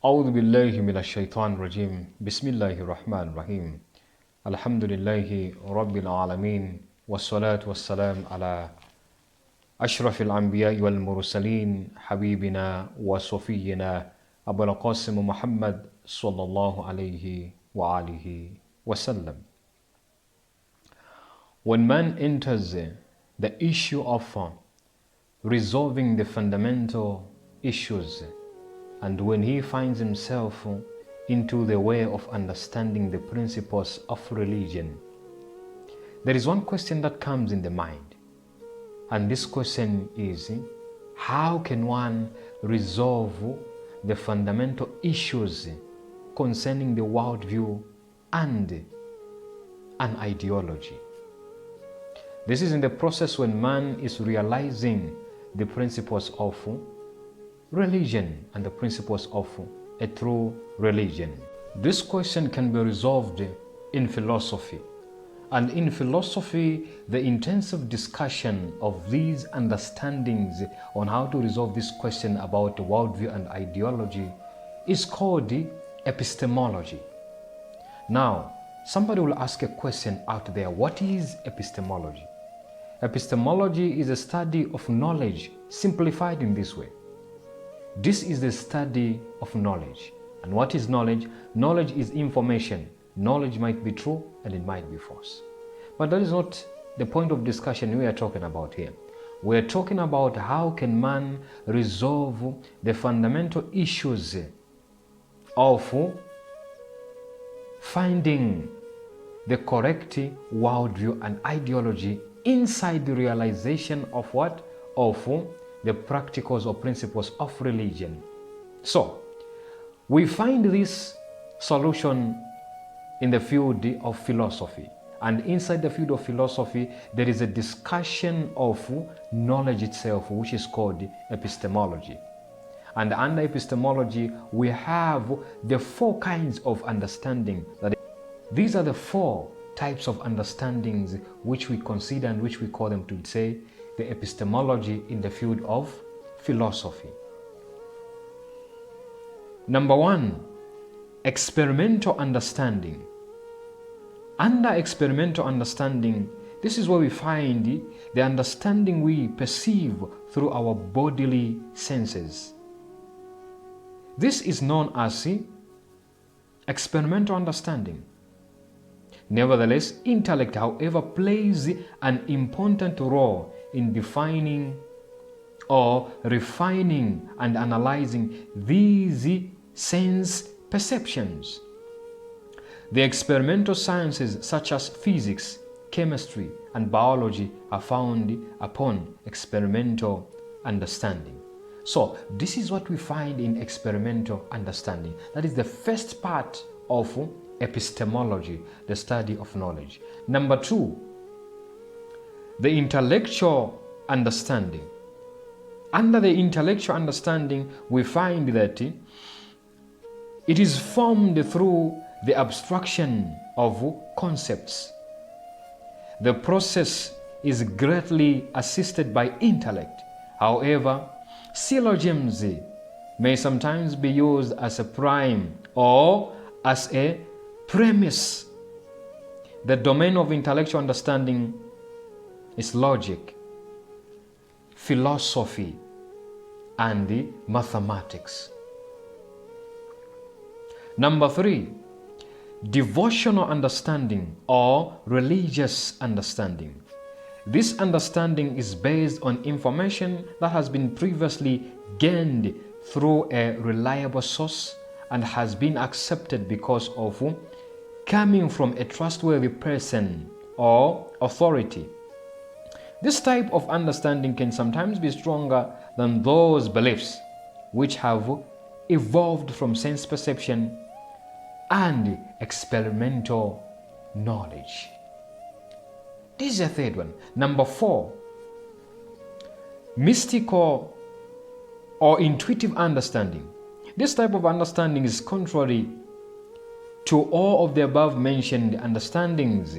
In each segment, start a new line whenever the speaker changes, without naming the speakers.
أعوذ بالله من الشيطان الرجيم بسم الله الرحمن الرحيم الحمد لله رب العالمين والصلاة والسلام على أشرف الأنبياء والمرسلين حبيبنا وصفينا أبو القاسم محمد صلى الله عليه وآله وسلم. When man enters the issue of resolving the fundamental issues, and when he finds himself into the way of understanding the principles of religion, there is one question that comes in the mind. And this question is, how can one resolve the fundamental issues concerning the worldview and an ideology? This is in the process when man is realizing the principles of religion and the principles of a true religion. This question can be resolved in philosophy. And in philosophy, the intensive discussion of these understandings on how to resolve this question about worldview and ideology is called epistemology. Now, somebody will ask a question out there: what is epistemology? Epistemology is a study of knowledge, simplified in this way. This is the study of knowledge. And what is knowledge? Knowledge is information. Knowledge might be true and it might be false. But that is not the point of discussion we are talking about here. We are talking about how can man resolve the fundamental issues of finding the correct worldview and ideology inside the realization of what? Of the practicals or principles of religion. So, we find this solution in the field of philosophy. And inside the field of philosophy, there is a discussion of knowledge itself, which is called epistemology. And under epistemology, we have the four kinds of understanding. These are the four types of understandings which we consider and which we call them to say the epistemology in the field of philosophy. Number one, experimental understanding. Under experimental understanding, this is where we find the understanding we perceive through our bodily senses. This is known as experimental understanding. Nevertheless, intellect, however, plays an important role in defining or refining and analyzing these sense perceptions. The experimental sciences such as physics, chemistry, and biology are founded upon experimental understanding. So, this is what we find in experimental understanding. That is the first part of epistemology, the study of knowledge. Number two, the intellectual understanding. Under the intellectual understanding, we find that it is formed through the abstraction of concepts. The process is greatly assisted by intellect. However, syllogisms may sometimes be used as a prime or as a premise. The domain of intellectual understanding is logic, philosophy, and the mathematics. Number three, devotional understanding or religious understanding. This understanding is based on information that has been previously gained through a reliable source and has been accepted because of coming from a trustworthy person or authority. This type of understanding can sometimes be stronger than those beliefs which have evolved from sense perception and experimental knowledge. This is the third one. Number four, mystical or intuitive understanding. This type of understanding is contrary to all of the above mentioned understandings.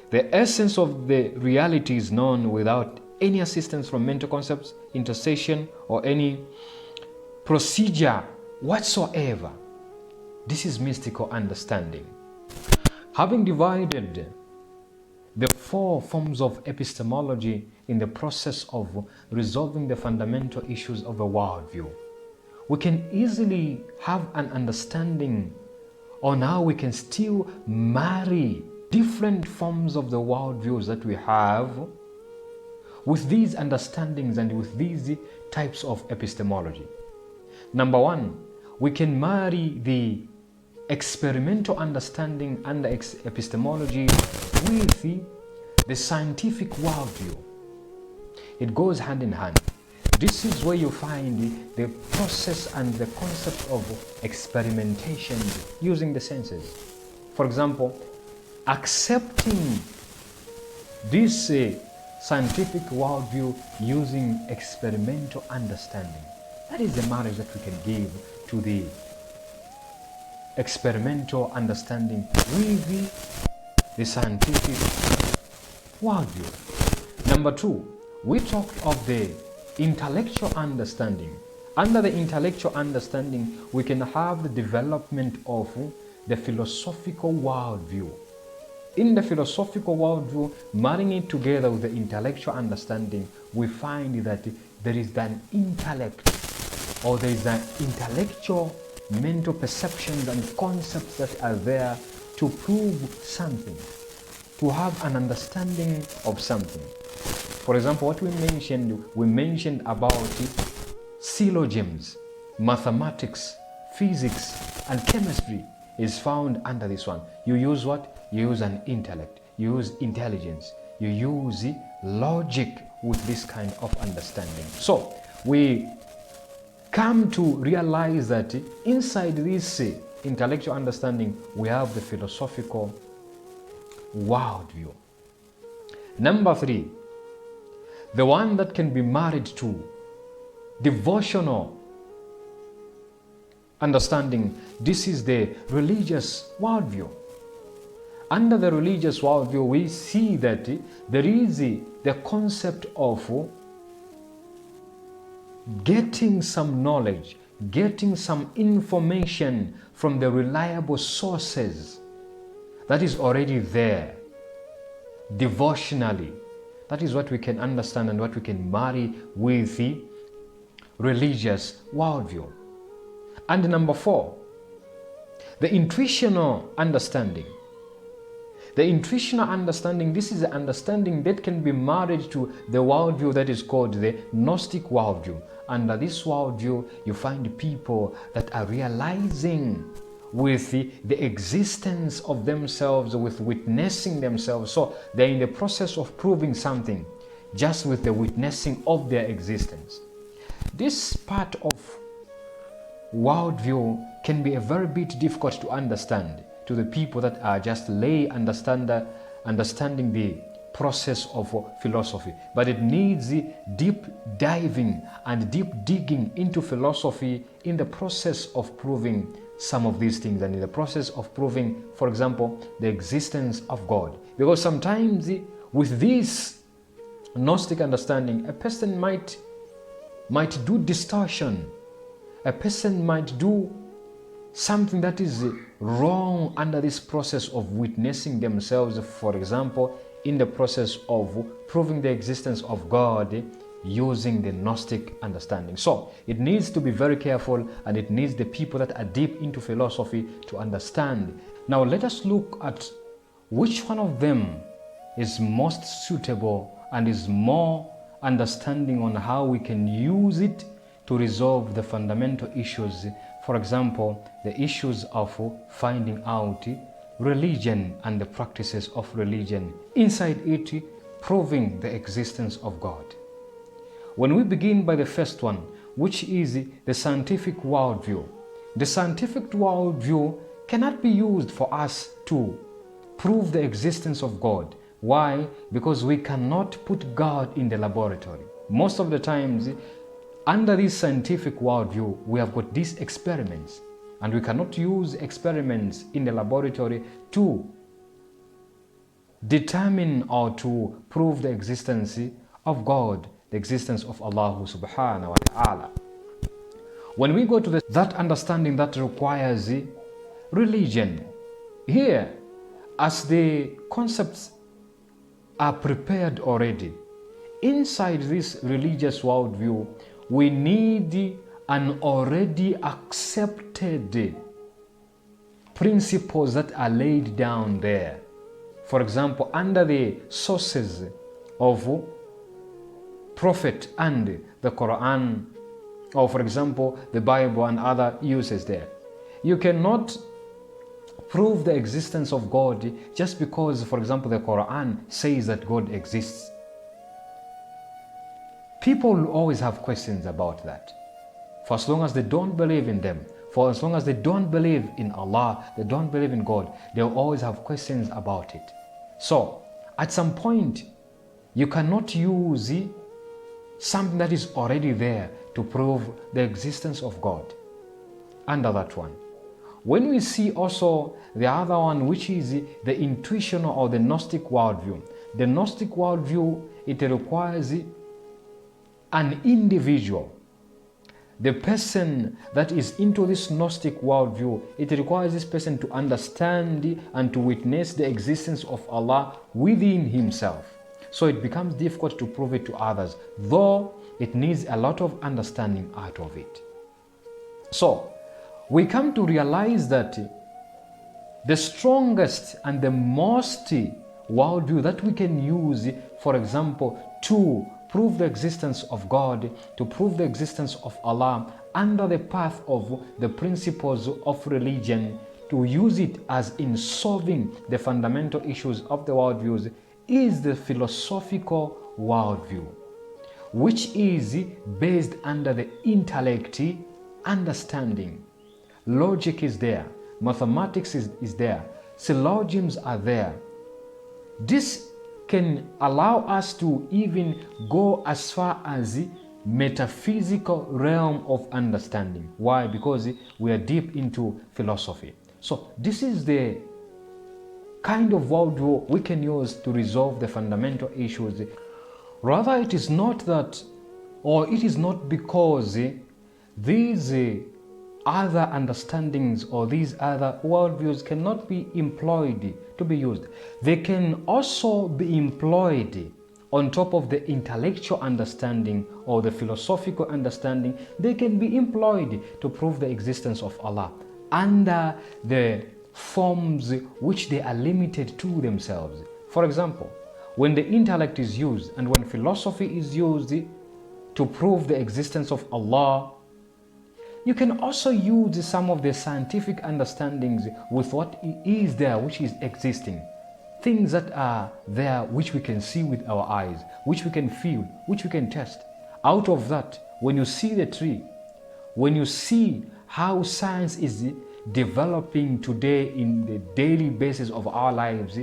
The essence of the reality is known without any assistance from mental concepts, intercession, or any procedure whatsoever. This is mystical understanding. Having divided the four forms of epistemology in the process of resolving the fundamental issues of a worldview, we can easily have an understanding on how we can still marry different forms of the worldviews that we have with these understandings and with these types of epistemology. Number one, we can marry the experimental understanding and epistemology with the scientific worldview. It goes hand in hand. This is where you find the process and the concept of experimentation using the senses. For example, accepting this scientific worldview using experimental understanding. That is the marriage that we can give to the experimental understanding with the scientific worldview. Number two, we talked of the intellectual understanding. Under the intellectual understanding, we can have the development of the philosophical worldview. In the philosophical worldview, marrying it together with the intellectual understanding, we find that there is an intellect, or there is an intellectual mental perceptions and concepts that are there to prove something, to have an understanding of something. For example, what we mentioned about syllogisms, mathematics, physics, and chemistry is found under this one. You use what? You use an intellect, you use intelligence, you use logic with this kind of understanding. So we come to realize that inside this intellectual understanding, we have the philosophical worldview. Number three, the one that can be married to devotional understanding. This is the religious worldview. Under the religious worldview, we see that there is the concept of getting some knowledge, getting some information from the reliable sources that is already there devotionally. That is what we can understand and what we can marry with the religious worldview. And number four, the intuitional understanding. The intuitional understanding, this is the understanding that can be married to the worldview that is called the Gnostic worldview. Under this worldview, you find people that are realizing with the existence of themselves, with witnessing themselves. So they're in the process of proving something just with the witnessing of their existence. This part of worldview can be a very bit difficult to understand to the people that are just lay understanding the process of philosophy. But it needs deep diving and deep digging into philosophy in the process of proving some of these things, and in the process of proving, for example, the existence of God. Because sometimes with this Gnostic understanding, a person might do distortion. A person might do something that is wrong under this process of witnessing themselves, for example, in the process of proving the existence of God using the Gnostic understanding. So it needs to be very careful, and it needs the people that are deep into philosophy to understand. Now let us look at which one of them is most suitable and is more understanding on how we can use it to resolve the fundamental issues. For example, the issues of finding out religion and the practices of religion. Inside it, proving the existence of God. When we begin by the first one, which is the scientific worldview, the scientific worldview cannot be used for us to prove the existence of God. Why? Because we cannot put God in the laboratory. Most of the times, under this scientific worldview, we have got these experiments, and we cannot use experiments in the laboratory to determine or to prove the existence of God, the existence of Allah subhanahu wa ta'ala. When we go to that understanding that requires religion, here, as the concepts are prepared already, inside this religious worldview, we need an already accepted principles that are laid down there. For example, under the sources of Prophet and the Quran, or for example, the Bible and other uses there, you cannot prove the existence of God just because, for example, the Quran says that God exists. People will always have questions about that. For as long as they don't believe in them, for as long as they don't believe in Allah, they don't believe in God, they'll always have questions about it. So, at some point, you cannot use something that is already there to prove the existence of God under that one. When we see also the other one, which is the intuitional or the Gnostic worldview, the Gnostic worldview, it requires an individual. The person that is into this Gnostic worldview, it requires this person to understand and to witness the existence of Allah within himself. So it becomes difficult to prove it to others, though it needs a lot of understanding out of it. So we come to realize that the strongest and the most worldview that we can use, for example, to prove the existence of God, to prove the existence of Allah under the path of the principles of religion, to use it as in solving the fundamental issues of the worldviews, is the philosophical worldview, which is based under the intellect understanding. Logic is there, mathematics is there, syllogisms are there. This can allow us to even go as far as the metaphysical realm of understanding. Why? Because we are deep into philosophy. So this is the kind of worldview we can use to resolve the fundamental issues. Rather, it is not that, or it is not because these other understandings or these other worldviews cannot be employed to be used. They can also be employed on top of the intellectual understanding or the philosophical understanding. They can be employed to prove the existence of Allah under the forms which they are limited to themselves. For example, when the intellect is used and when philosophy is used to prove the existence of Allah, you can also use some of the scientific understandings with what is there, which is existing. Things that are there, which we can see with our eyes, which we can feel, which we can test. Out of that, when you see the tree, when you see how science is developing today in the daily basis of our lives,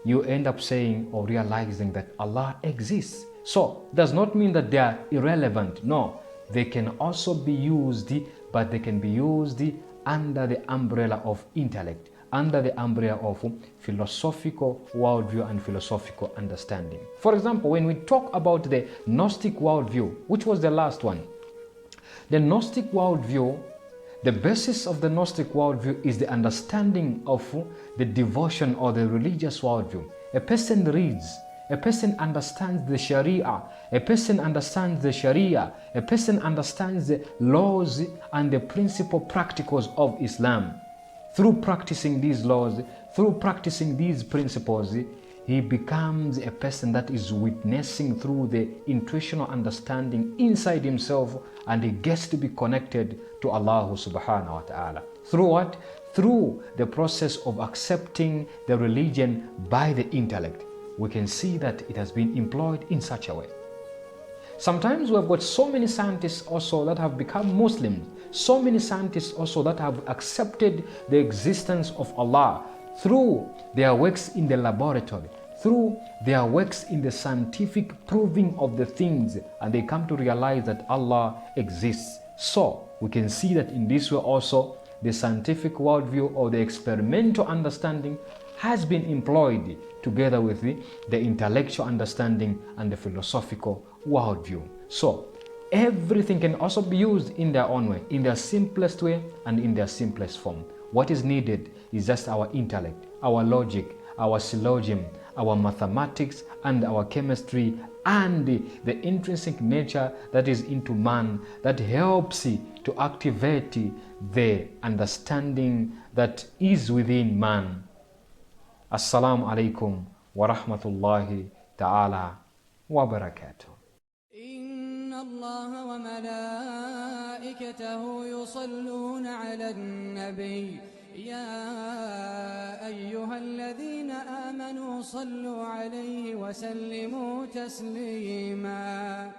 you end up saying or realizing that Allah exists. So, does not mean that they are irrelevant. No. They can also be used, but they can be used under the umbrella of intellect, under the umbrella of philosophical worldview and philosophical understanding. For example, when we talk about the Gnostic worldview, which was the last one, the Gnostic worldview, the basis of the Gnostic worldview is the understanding of the devotion or the religious worldview. A person reads, a person understands the Sharia, a person understands the Sharia, a person understands the laws and the principal practicals of Islam. Through practicing these laws, through practicing these principles, he becomes a person that is witnessing through the intuitional understanding inside himself, and he gets to be connected to Allah subhanahu wa ta'ala. Through what? Through the process of accepting the religion by the intellect. We can see that it has been employed in such a way. Sometimes we have got so many scientists also that have become Muslims, so many scientists also that have accepted the existence of Allah through their works in the laboratory, through their works in the scientific proving of the things, and they come to realize that Allah exists. So we can see that in this way also the scientific worldview or the experimental understanding has been employed together with the intellectual understanding and the philosophical worldview. So Everything can also be used in their own way, in their simplest way and in their simplest form. What is needed is just our intellect, our logic, our syllogism, our mathematics, and our chemistry, and the intrinsic nature that is into man that helps to activate the understanding that is within man. Assalamu alaikum wa rahmatullahi ta'ala wa barakatuh.
إن الله وملائكته يصلون على النبي يا أيها الذين آمنوا صلوا عليه وسلموا تسليما